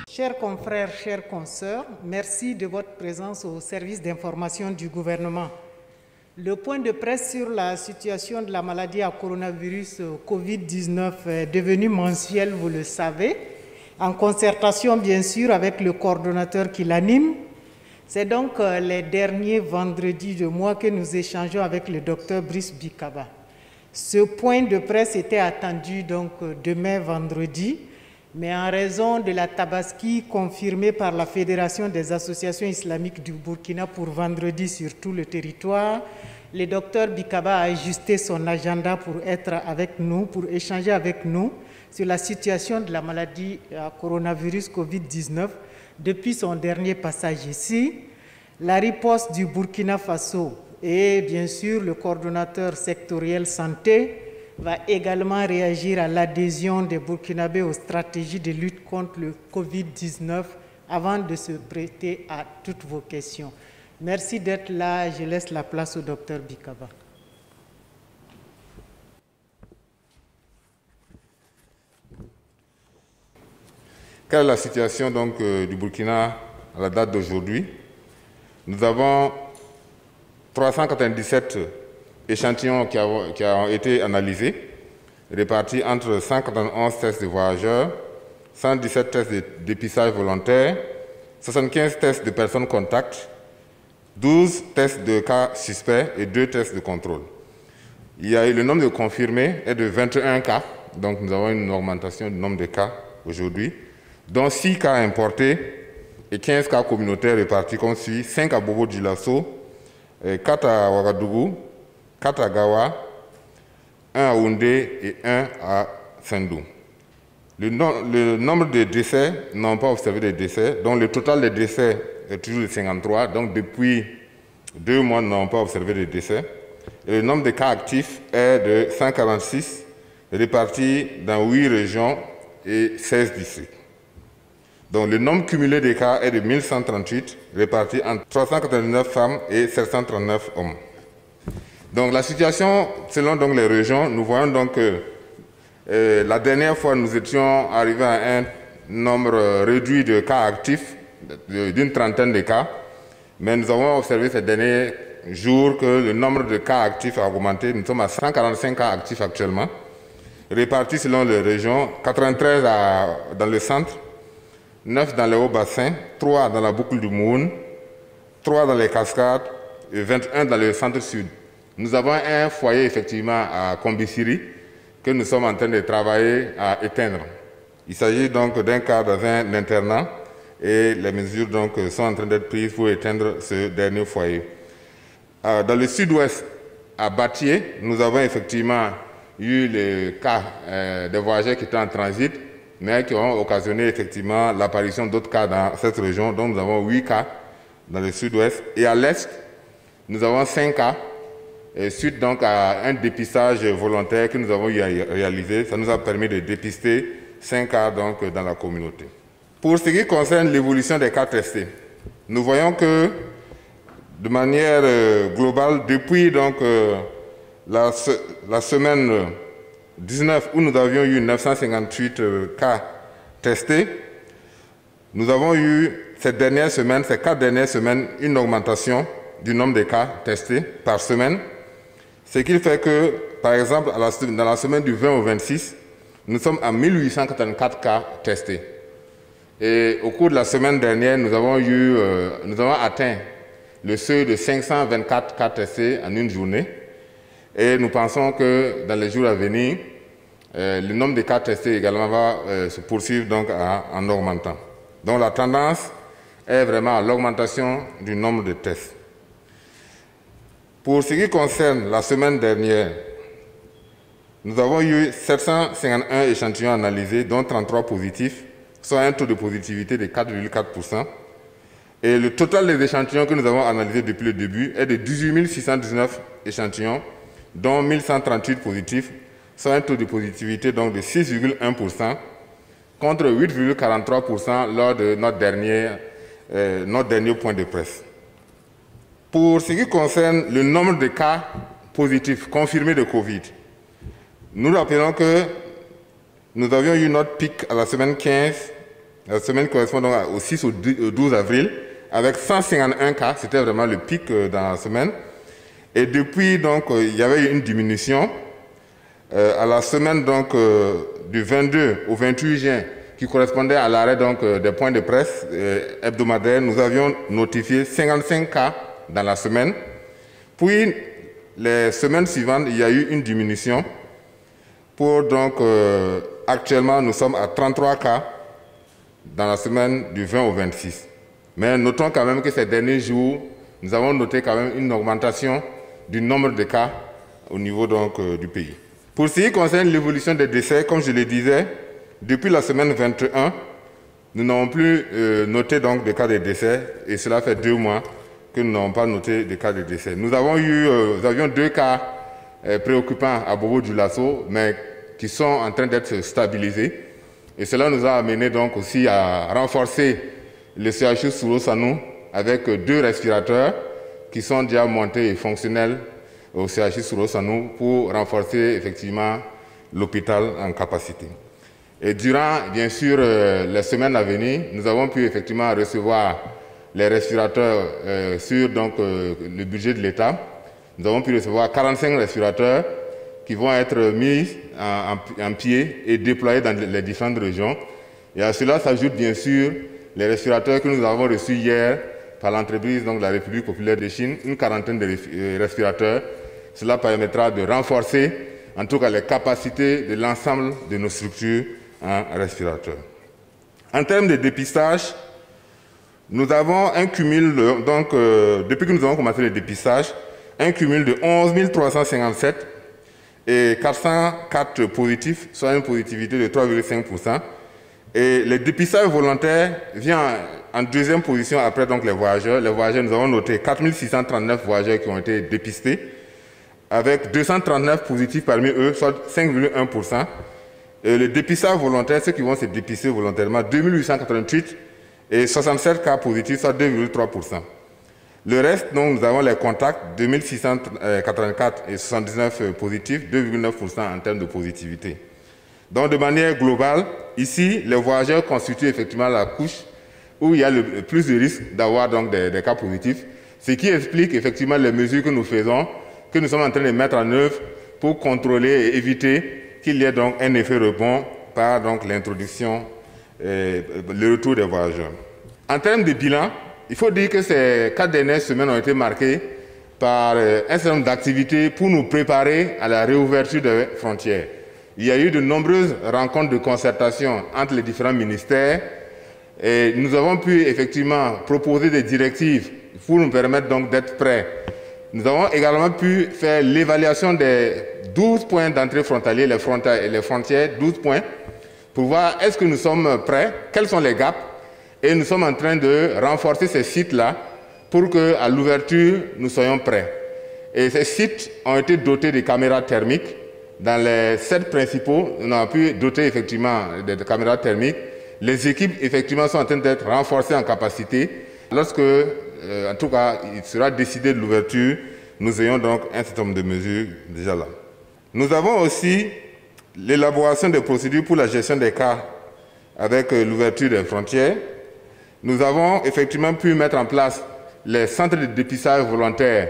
Chers confrères, chères consoeurs, merci de votre présence au service d'information du gouvernement. Le point de presse sur la situation de la maladie à coronavirus Covid-19 est devenu mensuel, vous le savez, en concertation bien sûr avec le coordonnateur qui l'anime. C'est donc les derniers vendredis de mois que nous échangeons avec le docteur Brice Bikaba. Ce point de presse était attendu donc demain vendredi, mais en raison de la tabaski confirmée par la Fédération des associations islamiques du Burkina pour vendredi sur tout le territoire, le docteur Bikaba a ajusté son agenda pour être avec nous, pour échanger avec nous sur la situation de la maladie à coronavirus Covid-19 depuis son dernier passage ici, la riposte du Burkina Faso et bien sûr le coordonnateur sectoriel santé va également réagir à l'adhésion des Burkinabés aux stratégies de lutte contre le Covid-19 avant de se prêter à toutes vos questions. Merci d'être là. Je laisse la place au docteur Bikaba. Quelle est la situation donc, du Burkina à la date d'aujourd'hui? Nous avons 397 échantillons qui ont été analysés, répartis entre 191 tests de voyageurs, 117 tests de dépistage volontaire, 75 tests de personnes contacts, 12 tests de cas suspects et 2 tests de contrôle. Le nombre de confirmés est de 21 cas, donc nous avons une augmentation du nombre de cas aujourd'hui, dont 6 cas importés et 15 cas communautaires répartis comme suit: 5 à Bobo-Dioulasso, 4 à Ouagadougou, 4 à Gawa, 1 à Oundé et 1 à Sendou. Le nombre de décès, n'ont pas observé de décès, donc le total des décès est toujours de 53, donc depuis 2 mois, nous n'avons pas observé de décès. Et le nombre de cas actifs est de 146, répartis dans 8 régions et 16 districts. Donc le nombre cumulé des cas est de 1138, répartis entre 399 femmes et 739 hommes. Donc la situation, selon donc les régions, nous voyons donc que la dernière fois, nous étions arrivés à un nombre réduit de cas actifs, d'une trentaine de cas, mais nous avons observé ces derniers jours que le nombre de cas actifs a augmenté. Nous sommes à 145 cas actifs actuellement, répartis selon les régions: 93 dans le centre, 9 dans le haut-bassin, 3 dans la boucle du Moun, 3 dans les cascades et 21 dans le centre-sud. Nous avons un foyer effectivement à Kombisiri que nous sommes en train de travailler à éteindre. Il s'agit donc d'un cas dans un internat et les mesures donc sont en train d'être prises pour éteindre ce dernier foyer. Dans le sud-ouest, à Batié, nous avons effectivement eu les cas de voyageurs qui étaient en transit, mais qui ont occasionné effectivement l'apparition d'autres cas dans cette région. Donc nous avons 8 cas dans le sud-ouest. Et à l'est, nous avons 5 cas, suite donc à un dépistage volontaire que nous avons réalisé. Ça nous a permis de dépister 5 cas donc, dans la communauté. Pour ce qui concerne l'évolution des cas testés, nous voyons que de manière globale, depuis donc, la semaine 19 où nous avions eu 958 cas testés, nous avons eu ces 4 dernières semaines, une augmentation du nombre de cas testés par semaine. Ce qui fait que, par exemple, dans la semaine du 20 au 26, nous sommes à 1884 cas testés. Et au cours de la semaine dernière, nous avons atteint le seuil de 524 cas testés en une journée. Et nous pensons que dans les jours à venir, le nombre de cas testés également va se poursuivre donc en augmentant. Donc la tendance est vraiment à l'augmentation du nombre de tests. Pour ce qui concerne la semaine dernière, nous avons eu 751 échantillons analysés, dont 33 positifs, soit un taux de positivité de 4,4%. Et le total des échantillons que nous avons analysés depuis le début est de 18 619 échantillons, dont 1138 positifs, soit un taux de positivité donc de 6,1%, contre 8,43% lors de notre dernier point de presse. Pour ce qui concerne le nombre de cas positifs confirmés de Covid, nous rappelons que nous avions eu notre pic à la semaine 15, la semaine correspondant au 6 au 12 avril, avec 151 cas, c'était vraiment le pic dans la semaine. Et depuis, donc, il y avait eu une diminution. À la semaine donc, du 22 au 28 juin, qui correspondait à l'arrêt donc, des points de presse hebdomadaires, nous avions notifié 55 cas dans la semaine. Puis, les semaines suivantes, il y a eu une diminution. Pour donc, actuellement, nous sommes à 33 cas dans la semaine du 20 au 26. Mais notons quand même que ces derniers jours, nous avons noté quand même une augmentation du nombre de cas au niveau donc, du pays. Pour ce qui concerne l'évolution des décès, comme je le disais, depuis la semaine 21, nous n'avons plus noté donc de cas de décès, et cela fait 2 mois que nous n'avons pas noté de cas de décès. Nous avions 2 cas préoccupants à Bobo-Dioulasso, mais qui sont en train d'être stabilisés. Et cela nous a amené donc aussi à renforcer le CHU Souro-Sanou avec 2 respirateurs qui sont déjà montés et fonctionnels au CHU Souro-Sanou pour renforcer effectivement l'hôpital en capacité. Et durant, bien sûr, les semaines à venir, nous avons pu effectivement recevoir les respirateurs sur donc, le budget de l'État. Nous avons pu recevoir 45 respirateurs qui vont être mis en pied et déployés dans les différentes régions. Et à cela s'ajoute bien sûr les respirateurs que nous avons reçus hier par l'entreprise de la République populaire de Chine, une quarantaine de respirateurs. Cela permettra de renforcer en tout cas les capacités de l'ensemble de nos structures en respirateurs. En termes de dépistage, nous avons un cumul, donc depuis que nous avons commencé le dépistage, un cumul de 11 357 et 404 positifs, soit une positivité de 3,5%. Et le dépistage volontaire vient en deuxième position après donc, les voyageurs. Les voyageurs, nous avons noté 4 639 voyageurs qui ont été dépistés, avec 239 positifs parmi eux, soit 5,1%. Et le dépistage volontaire, ceux qui vont se dépister volontairement, 2888 et 67 cas positifs, soit 2,3%. Le reste, donc, nous avons les contacts, 2684 et 79 positifs, 2,9% en termes de positivité. Donc, de manière globale, ici, les voyageurs constituent effectivement la couche où il y a le plus de risques d'avoir donc des cas positifs, ce qui explique effectivement les mesures que nous faisons, que nous sommes en train de mettre en œuvre pour contrôler et éviter qu'il y ait donc un effet rebond par l'introduction et le retour des voyageurs. En termes de bilan, il faut dire que ces 4 dernières semaines ont été marquées par un certain nombre d'activités pour nous préparer à la réouverture des frontières. Il y a eu de nombreuses rencontres de concertation entre les différents ministères et nous avons pu effectivement proposer des directives pour nous permettre donc d'être prêts. Nous avons également pu faire l'évaluation des 12 points d'entrée frontaliers, les frontières, 12 points, pour voir est-ce que nous sommes prêts, quels sont les gaps. Et nous sommes en train de renforcer ces sites-là pour qu'à l'ouverture, nous soyons prêts. Et ces sites ont été dotés de caméras thermiques. Dans les 7 principaux, on a pu doter effectivement de caméras thermiques. Les équipes, effectivement, sont en train d'être renforcées en capacité. Lorsque, en tout cas, il sera décidé de l'ouverture, nous ayons donc un certain nombre de mesures déjà là. Nous avons aussi l'élaboration des procédures pour la gestion des cas avec l'ouverture des frontières. Nous avons effectivement pu mettre en place les centres de dépistage volontaire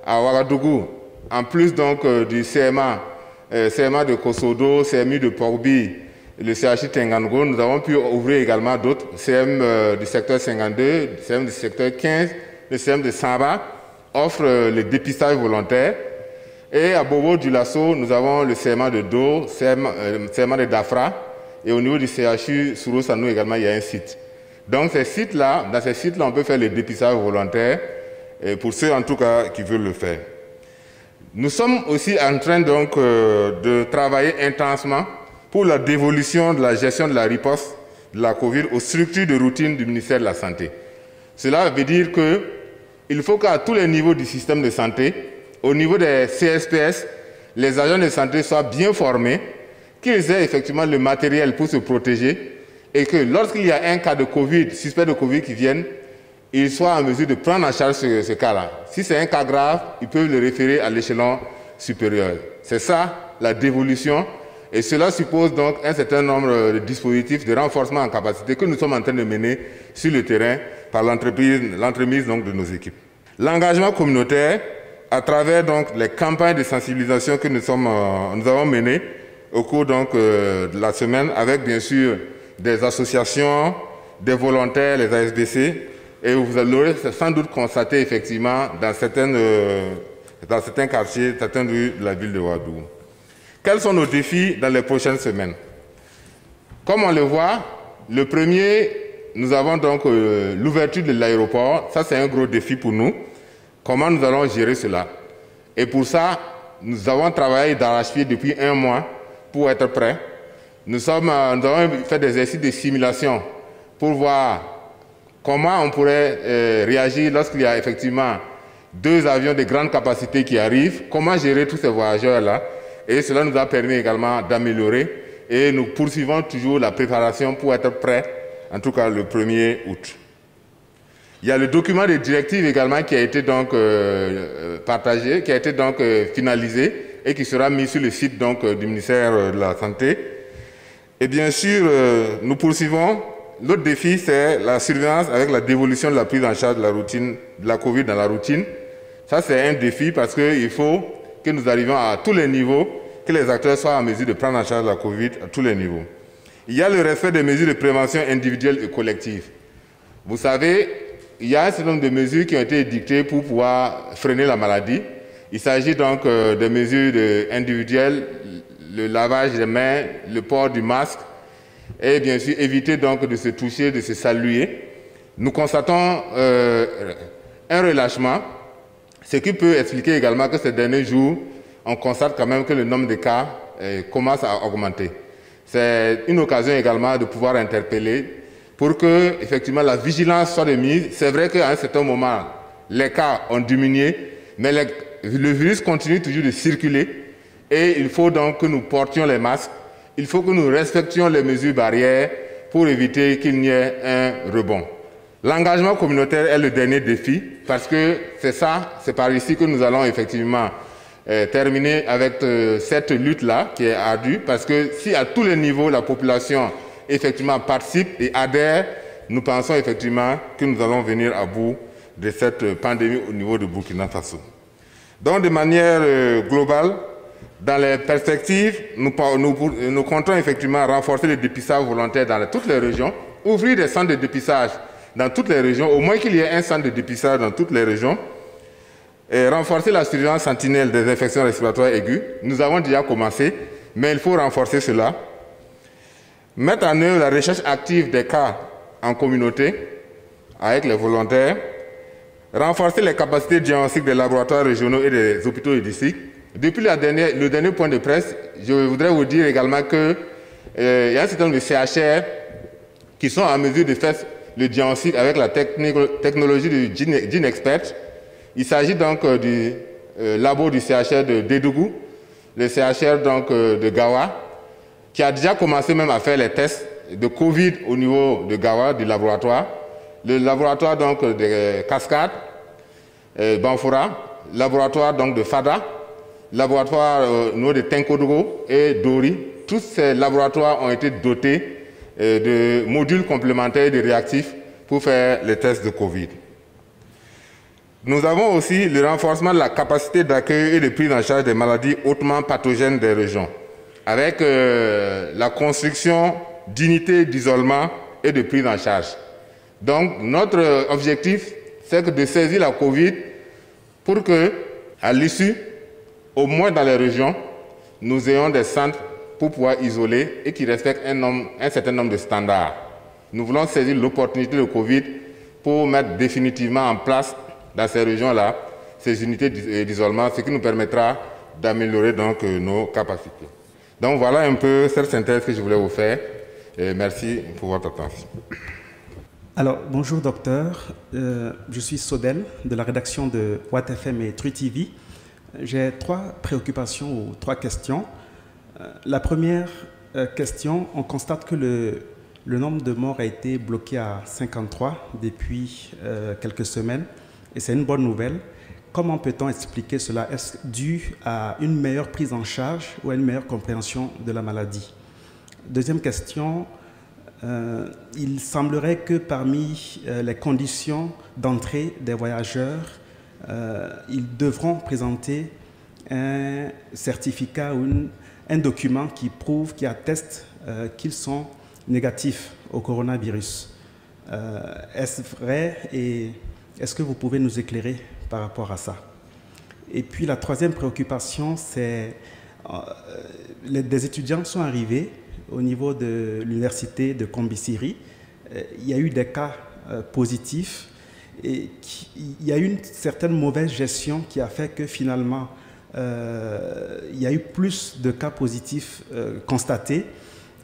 à Ouagadougou, en plus donc du CMA, CMA de Kosodo, CMU de Porbi, le CHU Tengango. Nous avons pu ouvrir également d'autres, CM du secteur 52, CM du secteur 15, le CM de Samba offre le dépistage volontaire. Et à Bobo-Dioulasso, nous avons le CMA de Do, CMA de Dafra, et au niveau du CHU Souro-Sanou également, il y a un site. Donc dans ces sites-là, on peut faire le dépistage volontaire, pour ceux en tout cas qui veulent le faire. Nous sommes aussi en train donc de travailler intensément pour la dévolution de la gestion de la riposte de la COVID aux structures de routine du ministère de la Santé. Cela veut dire qu'il faut qu'à tous les niveaux du système de santé, au niveau des CSPS, les agents de santé soient bien formés, qu'ils aient effectivement le matériel pour se protéger et que lorsqu'il y a un cas de Covid, suspect de Covid qui vienne, ils soient en mesure de prendre en charge ce cas-là. Si c'est un cas grave, ils peuvent le référer à l'échelon supérieur. C'est ça la dévolution et cela suppose donc un certain nombre de dispositifs de renforcement en capacité que nous sommes en train de mener sur le terrain par l'entremise donc de nos équipes. L'engagement communautaire, à travers donc les campagnes de sensibilisation que nous avons menées au cours donc, de la semaine, avec bien sûr des associations, des volontaires, les ASBC, et vous l'aurez sans doute constaté effectivement dans certains quartiers, certaines rues de la ville de Ouagadougou. Quels sont nos défis dans les prochaines semaines? Comme on le voit, le premier, nous avons donc l'ouverture de l'aéroport. Ça, c'est un gros défi pour nous. Comment nous allons gérer cela? Et pour ça, nous avons travaillé d'arrache-pied depuis 1 mois pour être prêts. Nous avons fait des exercices de simulation pour voir comment on pourrait réagir lorsqu'il y a effectivement 2 avions de grande capacité qui arrivent, comment gérer tous ces voyageurs-là. Et cela nous a permis également d'améliorer et nous poursuivons toujours la préparation pour être prêts, en tout cas le 1er août. Il y a le document de directive également qui a été donc partagé, qui a été donc finalisé et qui sera mis sur le site donc, du ministère de la Santé. Et bien sûr, nous poursuivons. L'autre défi, c'est la surveillance avec la dévolution de la prise en charge de la COVID dans la routine. Ça, c'est un défi parce qu'il faut que nous arrivions à tous les niveaux, que les acteurs soient en mesure de prendre en charge la COVID à tous les niveaux. Il y a le respect des mesures de prévention individuelle et collective. Vous savez, il y a un certain nombre de mesures qui ont été édictées pour pouvoir freiner la maladie. Il s'agit donc des mesures individuelles, le lavage des mains, le port du masque, et bien sûr éviter donc de se toucher, de se saluer. Nous constatons un relâchement, ce qui peut expliquer également que ces derniers jours, on constate quand même que le nombre de cas commence à augmenter. C'est une occasion également de pouvoir interpeller pour que effectivement la vigilance soit de mise. C'est vrai qu'à un certain moment, les cas ont diminué, mais le virus continue toujours de circuler et il faut donc que nous portions les masques. Il faut que nous respections les mesures barrières pour éviter qu'il n'y ait un rebond. L'engagement communautaire est le dernier défi parce que c'est par ici que nous allons effectivement terminer avec cette lutte-là qui est ardue parce que si à tous les niveaux la population effectivement participe et adhère, nous pensons effectivement que nous allons venir à bout de cette pandémie au niveau de Burkina Faso. Donc de manière globale, dans les perspectives, nous comptons effectivement renforcer le dépistage volontaire dans toutes les régions, ouvrir des centres de dépistage dans toutes les régions, au moins qu'il y ait un centre de dépistage dans toutes les régions, et renforcer la surveillance sentinelle des infections respiratoires aiguës. Nous avons déjà commencé, mais il faut renforcer cela. Mettre en œuvre la recherche active des cas en communauté avec les volontaires, renforcer les capacités diagnostiques des laboratoires régionaux et des hôpitaux et districts. Depuis le dernier point de presse, je voudrais vous dire également qu'il y a un certain nombre de CHR qui sont en mesure de faire le diagnostic avec la technologie du GeneXpert. Il s'agit donc du labo du CHR de Dédougou, le CHR donc, de Gawa, qui a déjà commencé même à faire les tests de Covid au niveau de Gawa, du laboratoire. Le laboratoire donc, de Cascade, Banfoura, laboratoire donc, de Fada, laboratoire au niveau de Tenkodogo et Dori. Tous ces laboratoires ont été dotés de modules complémentaires de réactifs pour faire les tests de Covid. Nous avons aussi le renforcement de la capacité d'accueil et de prise en charge des maladies hautement pathogènes des régions, avec la construction d'unités d'isolement et de prise en charge. Donc, notre objectif, c'est de saisir la Covid pour que, à l'issue, au moins dans les régions, nous ayons des centres pour pouvoir isoler et qui respectent un certain nombre de standards. Nous voulons saisir l'opportunité de Covid pour mettre définitivement en place dans ces régions-là ces unités d'isolement, ce qui nous permettra d'améliorer donc nos capacités. Donc voilà un peu cette synthèse que je voulais vous faire. Et merci pour votre attention. Alors, bonjour docteur, je suis Sodel de la rédaction de Watt FM et Tru TV. J'ai 3 préoccupations ou 3 questions. La première question, on constate que le nombre de morts a été bloqué à 53 depuis quelques semaines et c'est une bonne nouvelle. Comment peut-on expliquer cela? Est-ce dû à une meilleure prise en charge ou à une meilleure compréhension de la maladie? Deuxième question, il semblerait que parmi les conditions d'entrée des voyageurs, ils devront présenter un certificat ou un document qui atteste qu'ils sont négatifs au coronavirus. Est-ce vrai et est-ce que vous pouvez nous éclairer par rapport à ça? Et puis la troisième préoccupation, c'est des étudiants sont arrivés au niveau de l'université de Combisiri. Il y a eu des cas positifs et il y a eu une certaine mauvaise gestion qui a fait que finalement il y a eu plus de cas positifs constatés.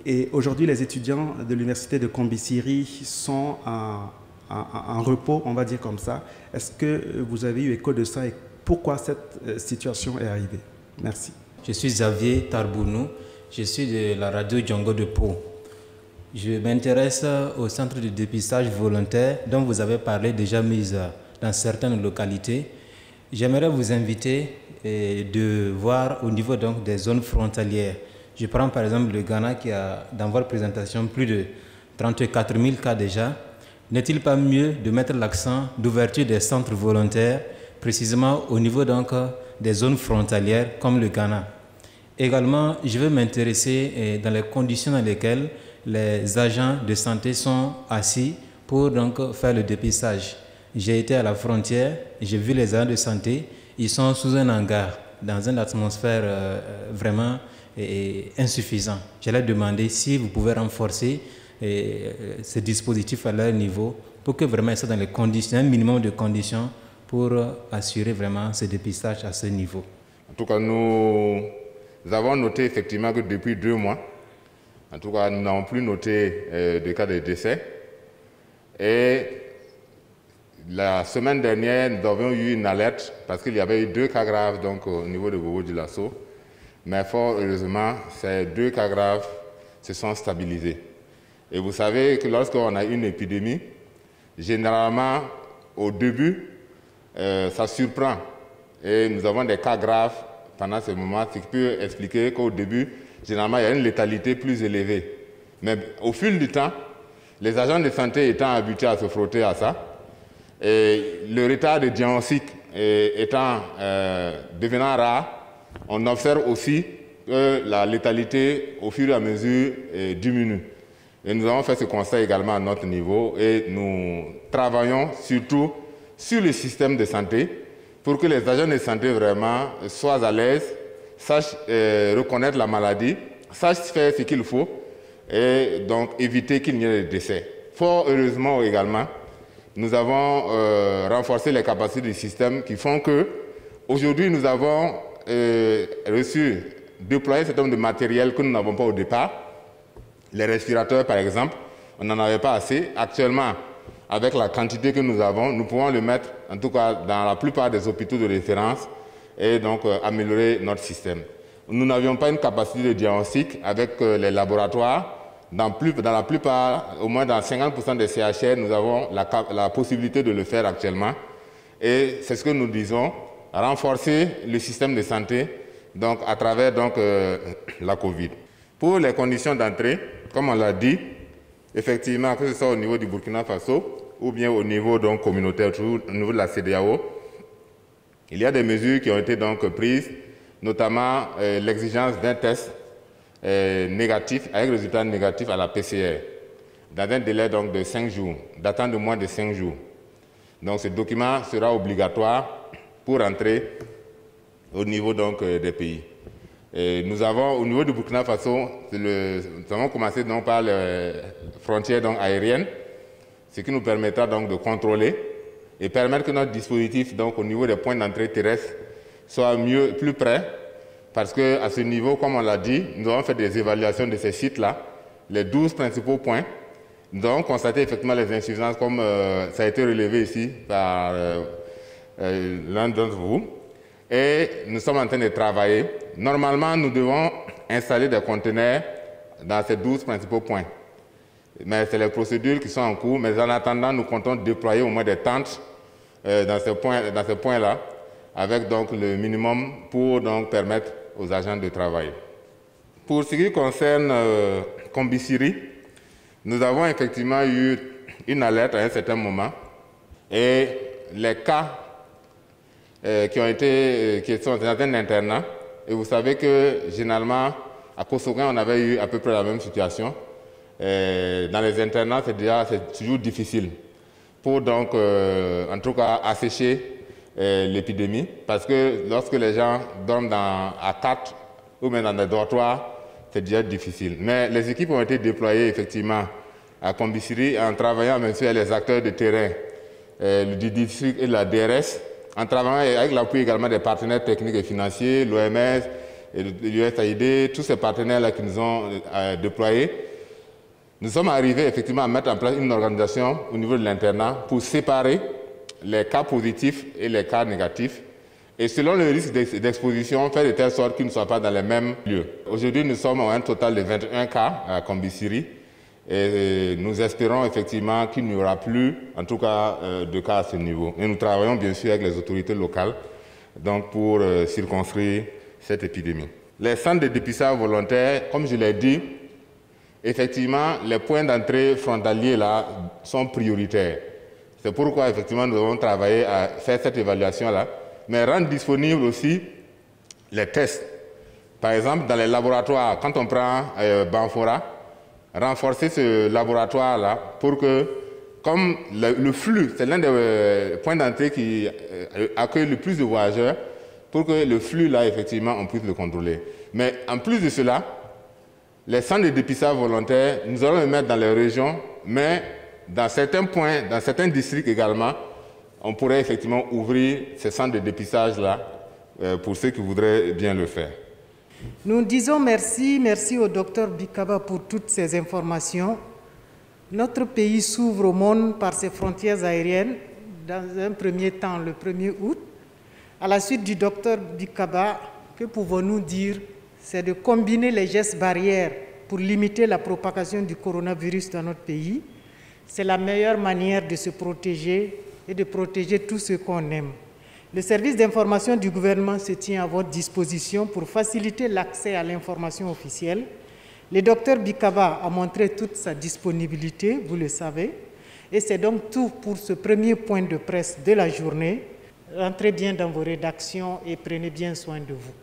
Et aujourd'hui, les étudiants de l'université de Combisiri sont en repos, on va dire comme ça. Est-ce que vous avez eu écho de ça et pourquoi cette situation est arrivée? Merci. Je suis Xavier Tarbounou, je suis de la radio Django de Pau. Je m'intéresse au centre de dépistage volontaire dont vous avez parlé déjà mis dans certaines localités. J'aimerais vous inviter de voir au niveau donc des zones frontalières. Je prends par exemple le Ghana qui a dans votre présentation plus de 34 000 cas déjà. N'est-il pas mieux de mettre l'accent d'ouverture des centres volontaires précisément au niveau donc des zones frontalières comme le Ghana? Également, je vais m'intéresser dans les conditions dans lesquelles les agents de santé sont assis pour donc faire le dépistage. J'ai été à la frontière, j'ai vu les agents de santé, ils sont sous un hangar, dans une atmosphère vraiment insuffisante. J'allais demander si vous pouvez renforcer ce dispositif à leur niveau pour que vraiment ils soient dans les conditions, un minimum de conditions pour assurer vraiment ce dépistage à ce niveau. En tout cas, nous avons noté effectivement que depuis 2 mois, en tout cas, nous n'avons plus noté de cas de décès. Et la semaine dernière, nous avions eu une alerte parce qu'il y avait eu 2 cas graves donc, au niveau de Bobo-Dioulasso. Mais fort heureusement, ces 2 cas graves se sont stabilisés. Et vous savez que lorsqu'on a une épidémie, généralement, au début, ça surprend. Et nous avons des cas graves pendant ce moment, ce qui peut expliquer qu'au début, généralement, il y a une létalité plus élevée. Mais au fil du temps, les agents de santé étant habitués à se frotter à ça, et le retard de diagnostic devenant rare, on observe aussi que la létalité, au fur et à mesure, diminue. Et nous avons fait ce constat également à notre niveau et nous travaillons surtout sur le système de santé pour que les agents de santé vraiment soient à l'aise, sachent reconnaître la maladie, sachent faire ce qu'il faut et donc éviter qu'il n'y ait de décès. Fort heureusement également, nous avons renforcé les capacités du système qui font que aujourd'hui nous avons déployé un certain nombre de matériel que nous n'avons pas au départ. Les respirateurs par exemple, on n'en avait pas assez. Actuellement, avec la quantité que nous avons, nous pouvons le mettre en tout cas dans la plupart des hôpitaux de référence et donc améliorer notre système. Nous n'avions pas une capacité de diagnostic avec les laboratoires. Dans la plupart, au moins dans 50% des CHR, nous avons la possibilité de le faire actuellement. Et c'est ce que nous disons, renforcer le système de santé donc, à travers donc, la COVID. Pour les conditions d'entrée, comme on l'a dit, effectivement, que ce soit au niveau du Burkina Faso ou bien au niveau donc, communautaire, au niveau de la CEDEAO, il y a des mesures qui ont été donc, prises, notamment l'exigence d'un test négatif, avec résultat négatif à la PCR, dans un délai donc, de 5 jours, datant de moins de 5 jours. Donc ce document sera obligatoire pour entrer au niveau donc, des pays. Et nous avons, au niveau du Burkina Faso, nous avons commencé donc, par les frontières donc, aériennes, ce qui nous permettra donc, de contrôler et permettre que notre dispositif donc, au niveau des points d'entrée terrestres soit plus près, parce qu'à ce niveau, comme on l'a dit, nous avons fait des évaluations de ces sites-là, les 12 principaux points, Nous avons constaté effectivement les insuffisances comme ça a été relevé ici par l'un d'entre vous. Et nous sommes en train de travailler. Normalement, nous devons installer des conteneurs dans ces 12 principaux points. Mais c'est les procédures qui sont en cours. Mais en attendant, nous comptons déployer au moins des tentes dans ces points-là, avec donc le minimum pour donc permettre aux agents de travailler. Pour ce qui concerne Kombisiri, nous avons effectivement eu une alerte à un certain moment et les cas qui sont dans un internat, et vous savez que généralement à Kossoguin on avait eu à peu près la même situation. Dans les internats c'est toujours difficile pour donc en tout cas assécher l'épidémie, parce que lorsque les gens dorment à 4 ou même dans des dortoirs, c'est déjà difficile. Mais les équipes ont été déployées effectivement à Kombisiri en travaillant bien sûr avec les acteurs de terrain du district et de la DRS, en travaillant avec l'appui également des partenaires techniques et financiers, l'OMS, l'USAID, tous ces partenaires-là qui nous ont déployés. Nous sommes arrivés effectivement à mettre en place une organisation au niveau de l'internat pour séparer les cas positifs et les cas négatifs, et selon le risque d'exposition, faire de telle sorte qu'ils ne soient pas dans les mêmes lieux. Aujourd'hui, nous sommes à un total de 21 cas à Kombisiri, et nous espérons effectivement qu'il n'y aura plus, en tout cas, de cas à ce niveau. Et nous travaillons bien sûr avec les autorités locales donc pour circonscrire cette épidémie. Les centres de dépistage volontaire, comme je l'ai dit, effectivement, les points d'entrée frontaliers là sont prioritaires. C'est pourquoi effectivement nous avons travaillé à faire cette évaluation-là, mais rendre disponibles aussi les tests. Par exemple, dans les laboratoires, quand on prend Banfora, renforcer ce laboratoire-là pour que, comme le flux, c'est l'un des points d'entrée qui accueille le plus de voyageurs, pour que le flux-là, effectivement, on puisse le contrôler. Mais en plus de cela, les centres de dépistage volontaires, nous allons les mettre dans les régions, mais dans certains points, dans certains districts également, on pourrait effectivement ouvrir ces centres de dépistage-là pour ceux qui voudraient bien le faire. Nous disons merci au docteur Bikaba pour toutes ces informations. Notre pays s'ouvre au monde par ses frontières aériennes, dans un premier temps, le 1er août. À la suite du docteur Bikaba, que pouvons-nous dire? C'est de combiner les gestes barrières pour limiter la propagation du coronavirus dans notre pays. C'est la meilleure manière de se protéger et de protéger tout ce qu'on aime. Le service d'information du gouvernement se tient à votre disposition pour faciliter l'accès à l'information officielle. Le docteur Bikaba a montré toute sa disponibilité, vous le savez, et c'est donc tout pour ce premier point de presse de la journée. Rentrez bien dans vos rédactions et prenez bien soin de vous.